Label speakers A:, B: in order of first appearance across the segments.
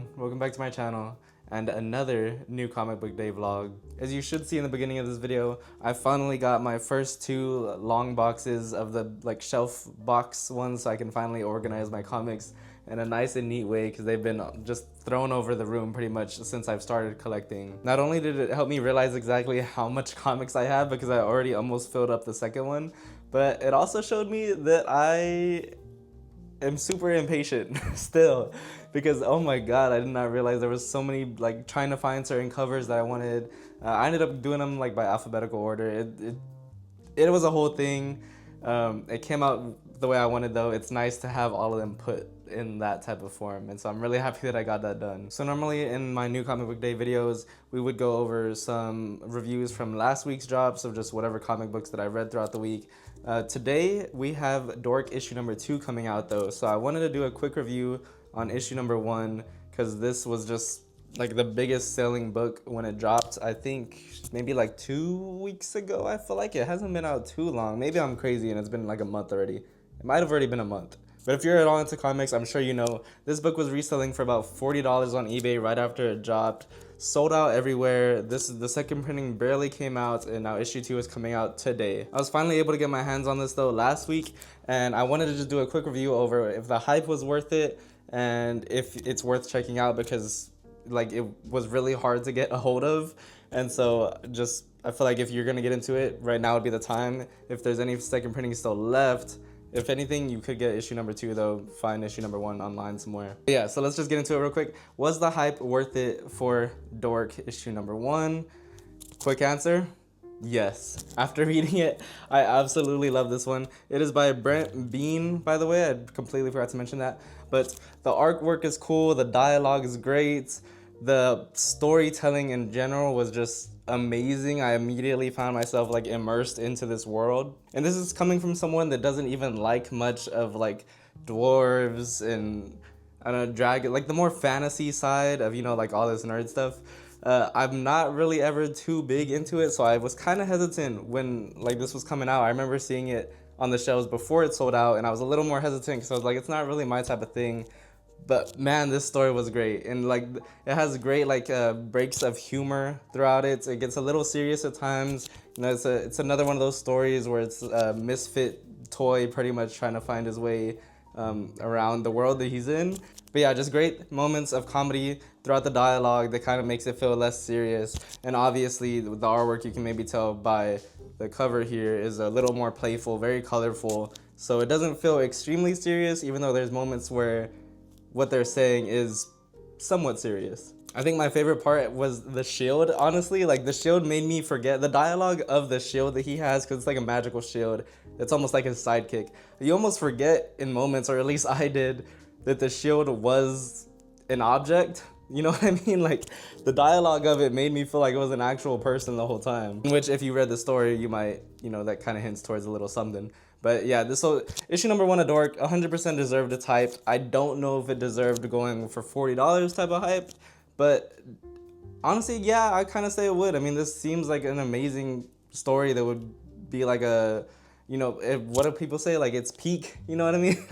A: everyone, welcome back to my channel and another new comic book day vlog. As you should see in the beginning of this video, I finally got my first two long boxes of the shelf box ones so I can finally organize my comics in a nice and neat way because they've been just thrown over the room pretty much since I've started collecting. Not only did it help me realize exactly how much comics I have because I already almost filled up the second one, but it also showed me that I am super impatient still because oh my god, I did not realize there was so many trying to find certain covers that I wanted. I ended up doing them by alphabetical order. It was a whole thing. It came out the way I wanted though. It's nice to have all of them put in that type of form, and so I'm really happy that I got that done. So normally in my new comic book day videos, we would go over some reviews from last week's drops of just whatever comic books that I read throughout the week. Today we have Dork issue number 2 coming out though, so I wanted to do a quick review on issue number 1 because this was just the biggest selling book when it dropped. I think maybe 2 weeks ago. I feel like it hasn't been out too long. Maybe I'm crazy and it's been a month already. It might have already been a month. But if you're at all into comics, I'm sure you know this book was reselling for about $40 on eBay right after it dropped. Sold out everywhere. The second printing barely came out, and now issue 2 is coming out today. I was finally able to get my hands on this though last week, and I wanted to just do a quick review over if the hype was worth it and if it's worth checking out because it was really hard to get a hold of. And so I feel like if you're gonna get into it, right now would be the time. If there's any second printing still left, if anything, you could get issue number 2 though. Find issue number 1 online somewhere. But yeah, so let's just get into it real quick. Was the hype worth it for Dork issue number 1? Quick answer, yes. After reading it, I absolutely love this one. It is by Brent Bean, by the way. I completely forgot to mention that. But the artwork is cool, the dialogue is great, the storytelling in general was just amazing. I immediately found myself immersed into this world. And this is coming from someone that doesn't even like much of dwarves and I don't know, dragon, the more fantasy side of, all this nerd stuff. I'm not really ever too big into it, so I was kind of hesitant when this was coming out. I remember seeing it on the shelves before it sold out, and I was a little more hesitant because I was it's not really my type of thing. But man, this story was great, and it has great breaks of humor throughout it. It gets a little serious at times. It's another one of those stories where it's a misfit toy pretty much trying to find his way around the world that he's in. But yeah, just great moments of comedy throughout the dialogue that kind of makes it feel less serious. And obviously the artwork, you can maybe tell by the cover here, is a little more playful, very colorful. So it doesn't feel extremely serious, even though there's moments where what they're saying is somewhat serious. I think my favorite part was the shield, honestly. The shield made me forget the dialogue of the shield that he has, because it's a magical shield. It's almost like his sidekick. You almost forget in moments, or at least I did, that the shield was an object. You know what I mean? The dialogue of it made me feel like it was an actual person the whole time. Which, if you read the story, you might, that kind of hints towards a little something. But yeah, this whole issue number 1 of Dork 100% deserved its hype. I don't know if it deserved going for $40 type of hype, but honestly, yeah, I kind of say it would. I mean, this seems like an amazing story that would be what do people say? It's peak, you know what I mean?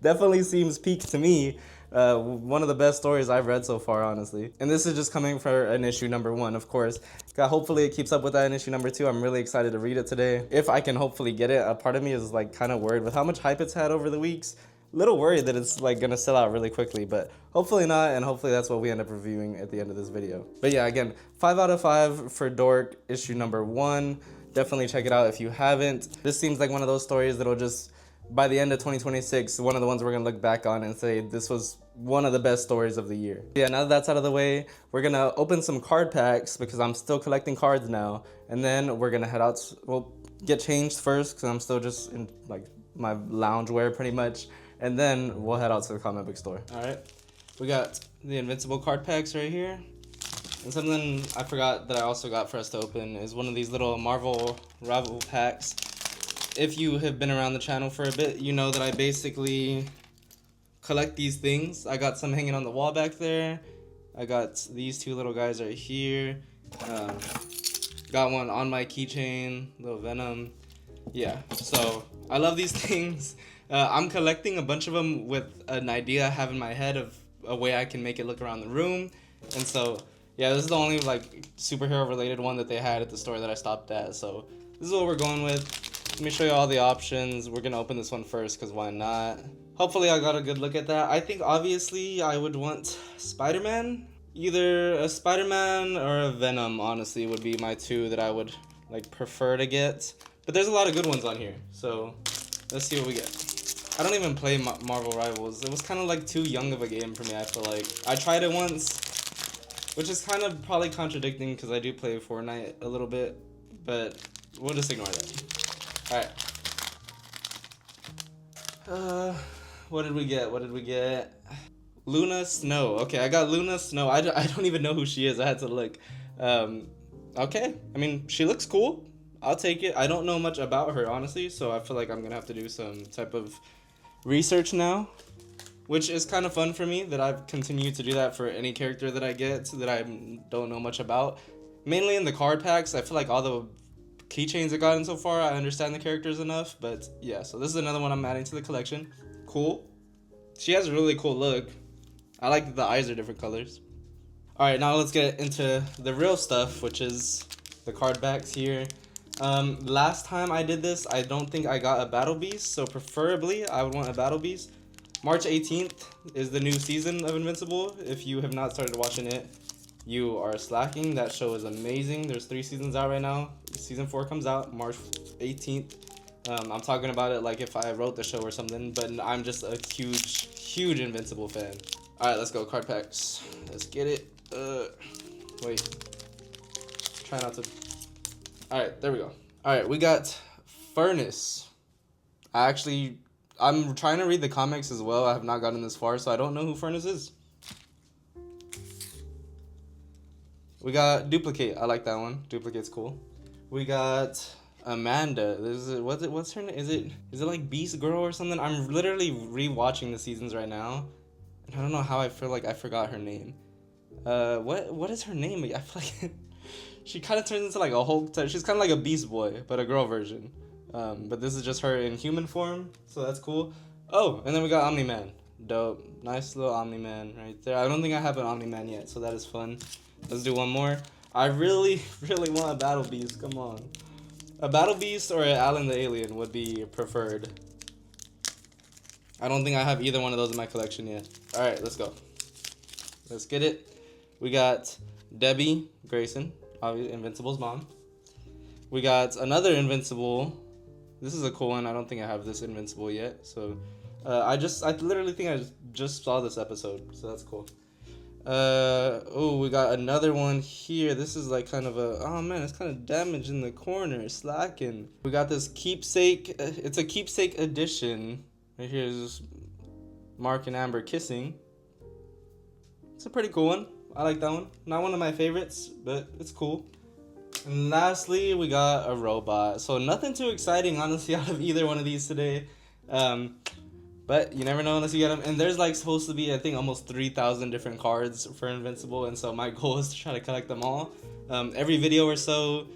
A: Definitely seems peak to me. One of the best stories I've read so far, honestly. And this is just coming for an issue number 1, of course. Hopefully it keeps up with that in issue number 2. I'm really excited to read it today. If I can hopefully get it. A part of me is kind of worried with how much hype it's had over the weeks. Little worried that it's gonna sell out really quickly, but hopefully not, and hopefully that's what we end up reviewing at the end of this video. But yeah, again, 5 out of 5 for Dork issue number 1. Definitely check it out if you haven't. This seems like one of those stories that'll just, by the end of 2026, one of the ones we're gonna look back on and say this was one of the best stories of the year. Yeah, now that that's out of the way, we're gonna open some card packs because I'm still collecting cards now, and then we're gonna head out. We'll get changed first because I'm still just in my lounge wear pretty much, and then we'll head out to the comic book store. All right, we got the Invincible card packs right here. And something I forgot that I also got for us to open is one of these little Marvel Ravel packs. If you have been around the channel for a bit, you know that I basically collect these things. I got some hanging on the wall back there. I got these 2 little guys right here. Got one on my keychain, little Venom. Yeah, so I love these things. I'm collecting a bunch of them with an idea I have in my head of a way I can make it look around the room. And so, yeah, this is the only like superhero related one that they had at the store that I stopped at. So this is what we're going with. Let me show you all the options. We're gonna open this one first because why not? Hopefully I got a good look at that. I think obviously I would want Spider-Man. Either a Spider-Man or a Venom, honestly, would be my two that I would like prefer to get. But there's a lot of good ones on here, so let's see what we get. I don't even play Marvel Rivals. It was kind of like too young of a game for me, I feel like. I tried it once, which is kind of probably contradicting because I do play Fortnite a little bit, but we'll just ignore that. Alright. What did we get? What did we get? Luna Snow. Okay, I got Luna Snow. I don't even know who she is. I had to look. Okay. I mean, she looks cool. I'll take it. I don't know much about her, honestly, so I feel like I'm going to have to do some type of research now, which is kind of fun for me that I've continued to do that for any character that I get that I don't know much about. Mainly in the card packs. I feel like all the keychains I've gotten so far, I understand the characters enough, but yeah, so this is another one I'm adding to the collection. Cool. She has a really cool look. I like that the eyes are different colors. Alright, now let's get into the real stuff, which is the card backs here. Last time I did this, I don't think I got a Battle Beast, so preferably I would want a Battle Beast. March 18th is the new season of Invincible. If you have not started watching it, you are slacking. That show is amazing. There's 3 seasons out right now. Season 4 comes out March 18th. I'm talking about it like if I wrote the show or something, but I'm just a huge Invincible fan. Alright, let's go. Card packs. Let's get it. Wait. Try not to. Alright, there we go. Alright, we got Furnace. I'm trying to read the comics as well. I have not gotten this far, so I don't know who Furnace is. We got Duplicate. I like that one. Duplicate's cool. We got Amanda. What's her name? Is it like Beast Girl or something? I'm literally rewatching the seasons right now. I don't know how I feel like I forgot her name. What is her name? I feel like she kind of turns into like a Hulk type. She's kind of like a Beast Boy, but a girl version. But this is just her in human form, so that's cool. Oh, and then we got Omni-Man. Dope. Nice little Omni-Man right there. I don't think I have an Omni-Man yet, so that is fun. Let's do one more. I really want a Battle Beast. Come on. A Battle Beast or an Alan the Alien would be preferred. I don't think I have either one of those in my collection yet. Alright, let's go. Let's get it. We got Debbie Grayson, obviously Invincible's mom. We got another Invincible. This is a cool one. I don't think I have this Invincible yet. So I literally think I just saw this episode. So that's cool. Oh, we got another one here. This is like kind of oh man, it's kind of damaged in the corner, slacking. We got this keepsake. It's a keepsake edition. Right here is Mark and Amber kissing. It's a pretty cool one. I like that one. Not one of my favorites, but it's cool. And lastly, we got a robot. So nothing too exciting, honestly, out of either one of these today. But you never know unless you get them. And there's like supposed to be, I think, almost 3,000 different cards for Invincible. And so my goal is to try to collect them all. Every video or so,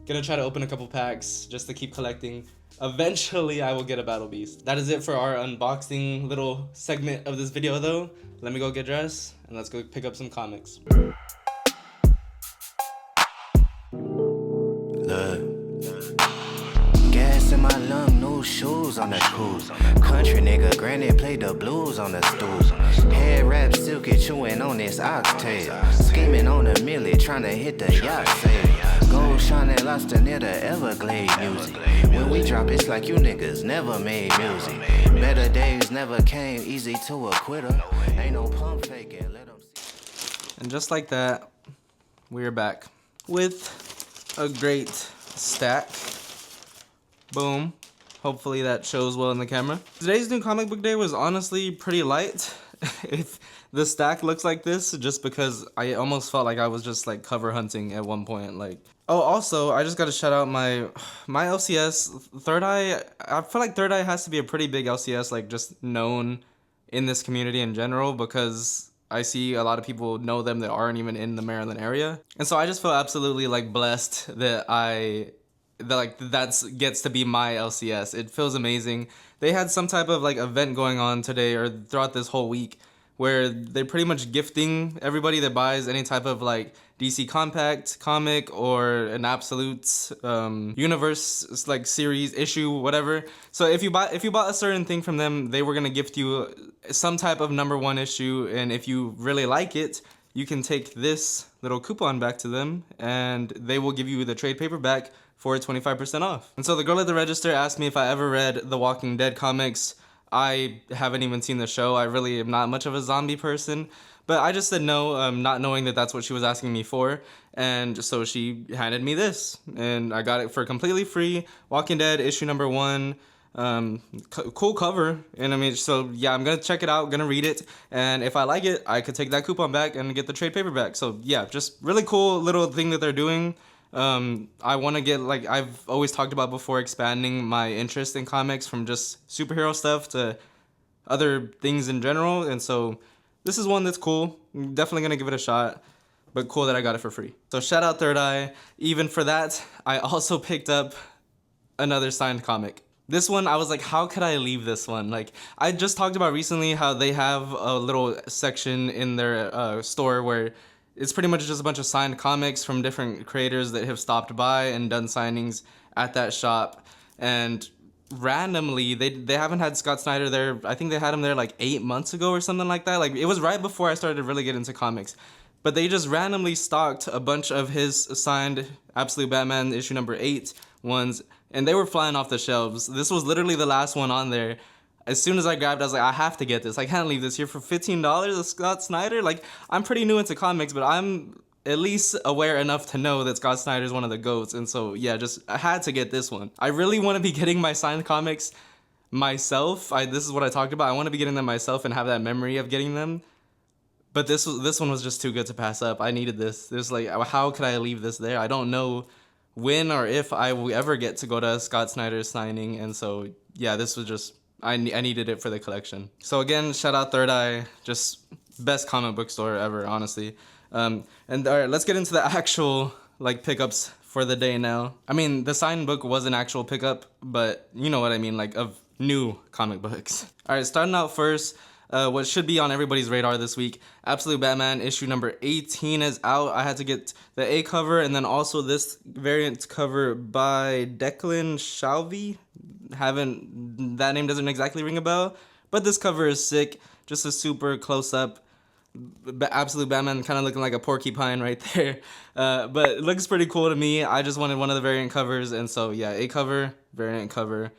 A: gonna try to open a couple packs just to keep collecting. Eventually, I will get a Battle Beast. That is it for our unboxing little segment of this video, though. Let me go get dressed, and let's go pick up some comics.
B: Look, gas in my lung, new shoes on the cruise. Country nigga, granny played the blues on the stool. Head wrap silky, chewing on this oxtail. Scheming on a millie, trying to hit the yacht sail. Gold shining lobster near the Everglade music. When we drop, it's like you niggas never made music. Better days never came easy to a quitter. Ain't no pump faking, let them see.
A: And just like that, we are back with a great stack. Boom. Hopefully that shows well in the camera. Today's new comic book day was honestly pretty light. If the stack looks like this, just because I almost felt like I was just like cover hunting at one point. Like, oh, also I just gotta shout out my LCS Third Eye. I feel like Third Eye has to be a pretty big LCS, like just known in this community in general, because I see a lot of people know them that aren't even in the Maryland area. And so I just feel absolutely like blessed that that's gets to be my LCS. It feels amazing. They had some type of like event going on today or throughout this whole week where they're pretty much gifting everybody that buys any type of like DC Compact comic or an Absolute universe like series issue, whatever. So if you bought a certain thing from them, they were gonna gift you some type of #1 issue, and if you really like it, you can take this little coupon back to them and they will give you the trade paperback for 25% off. And so the girl at the register asked me if I ever read the Walking Dead comics. I haven't even seen the show. I really am not much of a zombie person, but I just said no, not knowing that that's what she was asking me for. And so she handed me this and I got it for completely free. Walking Dead issue #1. Cool cover, and I mean, so yeah, I'm gonna check it out, gonna read it, and if I like it, I could take that coupon back and get the trade paperback. So yeah, just really cool little thing that they're doing. I want to get, like I've always talked about before, expanding my interest in comics from just superhero stuff to other things in general, and so this is one that's cool. I'm definitely gonna give it a shot, but cool that I got it for free. So shout out Third Eye. Even for that, I also picked up another signed comic. This one, I was like, how could I leave this one? Like, I just talked about recently how they have a little section in their store where it's pretty much just a bunch of signed comics from different creators that have stopped by and done signings at that shop. And randomly, they haven't had Scott Snyder there. I think they had him there like 8 months ago or something like that. Like, it was right before I started to really get into comics. But they just randomly stocked a bunch of his signed Absolute Batman issue #8 ones, and they were flying off the shelves. This was literally the last one on there. As soon as I grabbed it, I was like, I have to get this. I can't leave this here for $15 of Scott Snyder. Like, I'm pretty new into comics, but I'm at least aware enough to know that Scott Snyder is one of the GOATs. And so, yeah, I had to get this one. I really want to be getting my signed comics myself. This is what I talked about. I want to be getting them myself and have that memory of getting them. But this one was just too good to pass up. I needed this. There's like, how could I leave this there? I don't know when or if I will ever get to go to Scott Snyder's signing, and so yeah, this was just, I needed it for the collection. So again, shout out Third Eye, just best comic book store ever, honestly. And all right, let's get into the actual like pickups for the day now. I mean, the signed book was an actual pickup, but you know what I mean, like of new comic books. All right, starting out first. What should be on everybody's radar this week, Absolute Batman issue #18 is out. I had to get the A cover and then also this variant cover by Declan Shalvey. That name doesn't exactly ring a bell, but this cover is sick. Just a super close up Absolute Batman, kind of looking like a porcupine right there. But it looks pretty cool to me. I just wanted one of the variant covers, and so yeah, A cover, variant cover.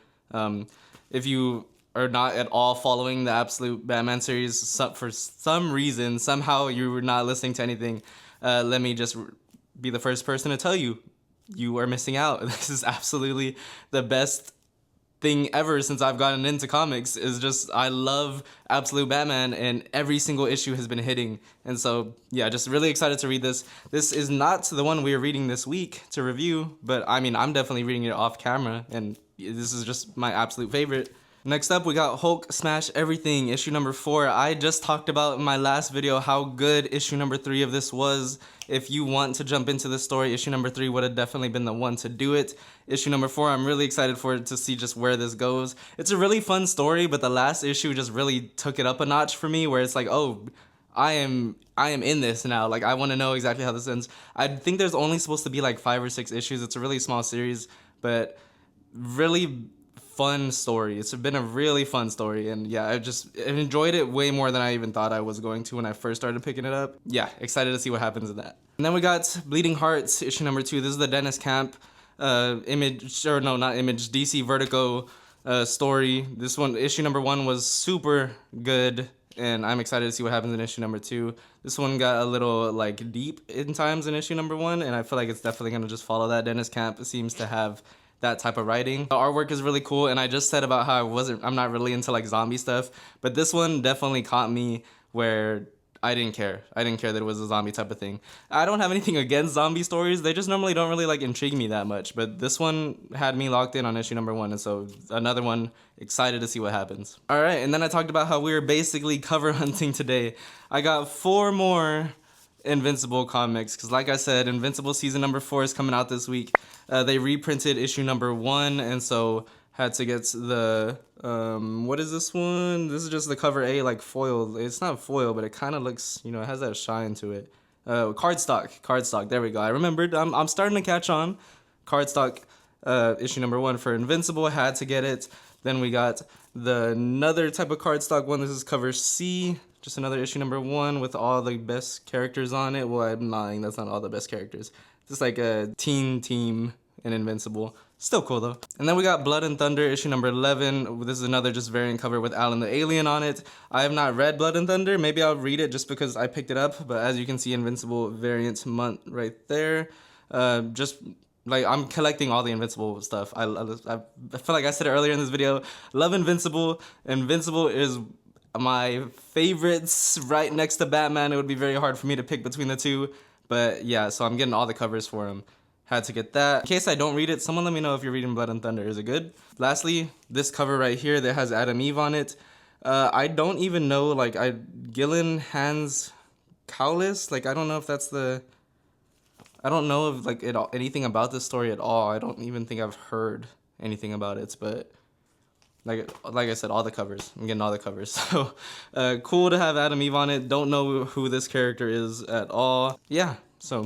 A: If you are not at all following the Absolute Batman series, for some reason, somehow you were not listening to anything, let me just be the first person to tell you, you are missing out. This is absolutely the best thing ever since I've gotten into comics. Is just, I love Absolute Batman and every single issue has been hitting. And so, yeah, just really excited to read this. This is not the one we are reading this week to review, but I mean, I'm definitely reading it off camera and this is just my absolute favorite. Next up, we got Hulk Smash Everything, issue #4. I just talked about in my last video how good issue #3 of this was. If you want to jump into the story, issue #3 would have definitely been the one to do it. Issue #4, I'm really excited for it to see just where this goes. It's a really fun story, but the last issue just really took it up a notch for me, where it's like, oh, I am in this now. Like, I want to know exactly how this ends. I think there's only supposed to be like 5 or 6 issues. It's a really small series, but really fun story. It's been a really fun story, and yeah, I enjoyed it way more than I even thought I was going to when I first started picking it up. Yeah, excited to see what happens in that. And then we got Bleeding Hearts, issue #2. This is the Dennis Camp DC Vertigo story. This one, issue #1, was super good, and I'm excited to see what happens in issue #2. This one got a little like deep in times in issue #1, and I feel like it's definitely gonna just follow that. Dennis Camp seems to have that type of writing. The artwork is really cool, and I just said about how I'm not really into like zombie stuff, but this one definitely caught me where I didn't care. I didn't care that it was a zombie type of thing. I don't have anything against zombie stories. They just normally don't really like intrigue me that much, but this one had me locked in on issue #1, and so another one, excited to see what happens. All right, and then I talked about how we were basically cover hunting today. I got 4 more Invincible comics, because like I said, Invincible season #4 is coming out this week. They reprinted issue #1, and so Had to get the, what is this one? This is just the cover A, like foil. It's not foil, but it kind of looks, you know, it has that shine to it. Cardstock, there we go. I remembered, I'm starting to catch on. Cardstock, issue number 1 for Invincible, had to get it. Then we got another type of cardstock one. This is cover C, just another issue number 1 with all the best characters on it. Well, I'm lying, that's not all the best characters. Just like a teen team in Invincible. Still cool though. And then we got Blood and Thunder, issue number 11. This is another just variant cover with Alan the Alien on it. I have not read Blood and Thunder. Maybe I'll read it just because I picked it up. But as you can see, Invincible variant month right there. Just like I'm collecting all the Invincible stuff. I feel like I said it earlier in this video. Love Invincible. Invincible is my favorites right next to Batman. It would be very hard for me to pick between the two. But yeah, so I'm getting all the covers for him. Had to get that. In case I don't read it, someone let me know if you're reading Blood and Thunder. Is it good? Lastly, this cover right here that has Adam Eve on it. I don't even know, like, Gillen Hans Cowlis. Like, I don't know if that's the... I don't know if, like, anything about this story at all. I don't even think I've heard anything about it, but... Like I said, all the covers. I'm getting all the covers. So, cool to have Adam Eve on it. Don't know who this character is at all. Yeah. So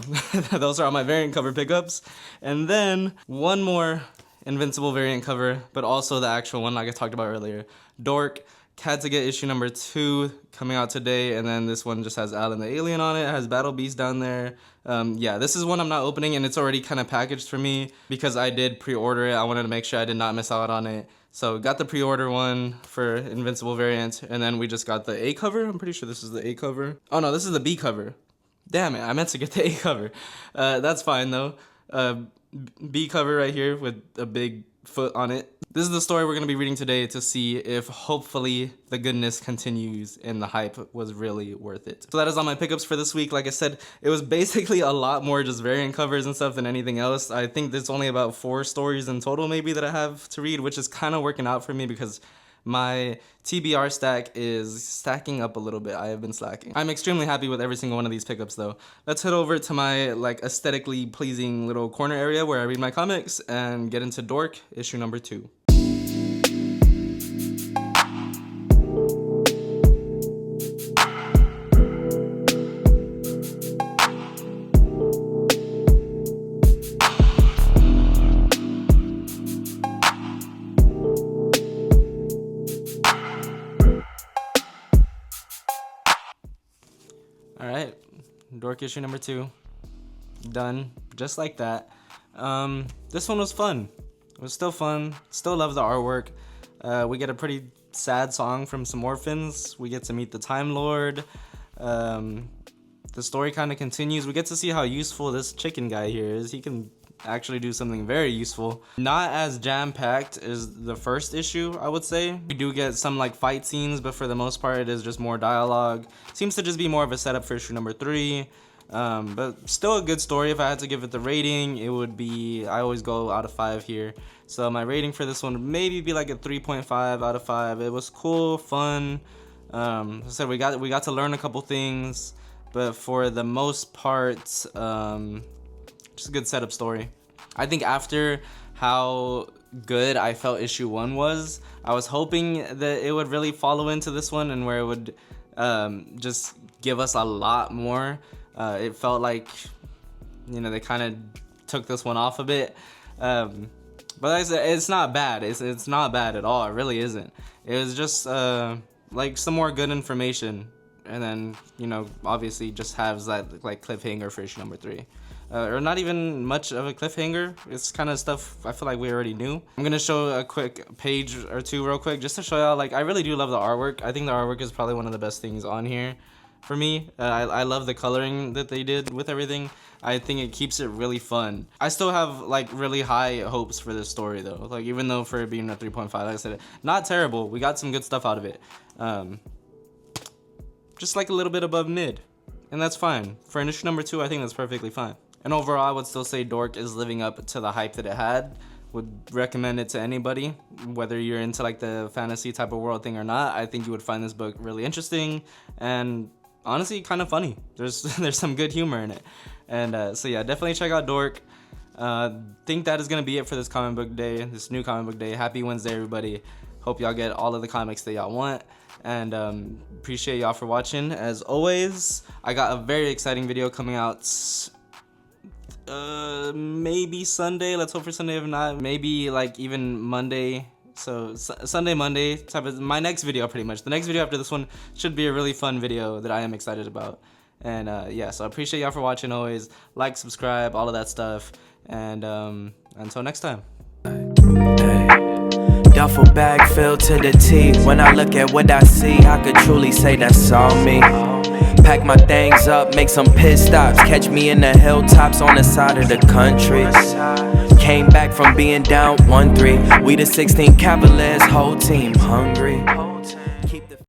A: those are all my variant cover pickups. And then one more Invincible variant cover, but also the actual one like I talked about earlier. Dork, had to get issue number 2 coming out today. And then this one just has Alan the Alien on it. It has Battle Beast down there. Yeah, this is one I'm not opening and it's already kind of packaged for me because I did pre-order it. I wanted to make sure I did not miss out on it. So got the pre-order one for Invincible variant. And then we just got the A cover. I'm pretty sure this is the A cover. Oh no, this is the B cover. Damn it, I meant to get the A cover. That's fine though. B cover right here with a big foot on it. This is the story we're going to be reading today to see if hopefully the goodness continues and the hype was really worth it. So that is all my pickups for this week. Like I said, it was basically a lot more just variant covers and stuff than anything else. I think there's only about 4 stories in total maybe that I have to read, which is kind of working out for me because my TBR stack is stacking up a little bit. I have been slacking. I'm extremely happy with every single one of these pickups though. Let's head over to my like aesthetically pleasing little corner area where I read my comics and get into Dork, issue number 2. Alright, Dork issue number 2, done, just like that. This one was fun. It was still fun, still love the artwork. We get a pretty sad song from some orphans. We get to meet the Time Lord. The story kind of continues. We get to see how useful this chicken guy here is. He can actually do something very useful. Not as jam-packed as the first issue, I would say. We do get some like fight scenes, but for the most part it is just more dialogue. Seems to just be more of a setup for issue number 3. But still a good story. If I had to give it the rating, it would be, I always go out of 5 here. So my rating for this one would maybe be like a 3.5 out of 5. It was cool, fun. As I said, we got to learn a couple things, but for the most part, just a good setup story. I think after how good I felt issue 1 was, I was hoping that it would really follow into this one and where it would just give us a lot more. It felt like, you know, they kind of took this one off a bit. But like I said, it's not bad. It's not bad at all. It really isn't. It was just like some more good information. And then, you know, obviously just has that like cliffhanger for issue number 3. Or not even much of a cliffhanger. It's kind of stuff I feel like we already knew. I'm gonna show a quick page or 2 real quick just to show y'all, like, I really do love the artwork. I think the artwork is probably one of the best things on here for me. I love the coloring that they did with everything. I think it keeps it really fun. I still have like really high hopes for this story though. Like, even though for it being a 3.5, like I said, not terrible. We got some good stuff out of it. Just like a little bit above mid. And that's fine. For an issue number 2, I think that's perfectly fine. And overall, I would still say Dork is living up to the hype that it had. Would recommend it to anybody, whether you're into like the fantasy type of world thing or not. I think you would find this book really interesting and honestly kind of funny. There's some good humor in it. And so yeah, definitely check out Dork. Think that is gonna be it for this comic book day, this new comic book day. Happy Wednesday, everybody. Hope y'all get all of the comics that y'all want, and appreciate y'all for watching. As always, I got a very exciting video coming out maybe Sunday. Let's hope for Sunday. If not, maybe like even Monday. So Sunday, Monday type of my next video. Pretty much the next video after this one should be a really fun video that I am excited about. And yeah, so I appreciate y'all for watching. Always like, subscribe, all of that stuff, and until next time.
C: Duffel bag filled to the teeth. When I look at what I see, I could truly say that's all me. Pack my things up, make some pit stops. Catch me in the hilltops on the side of the country. Came back from being down 1-3. We the 16 Cavaliers, whole team hungry.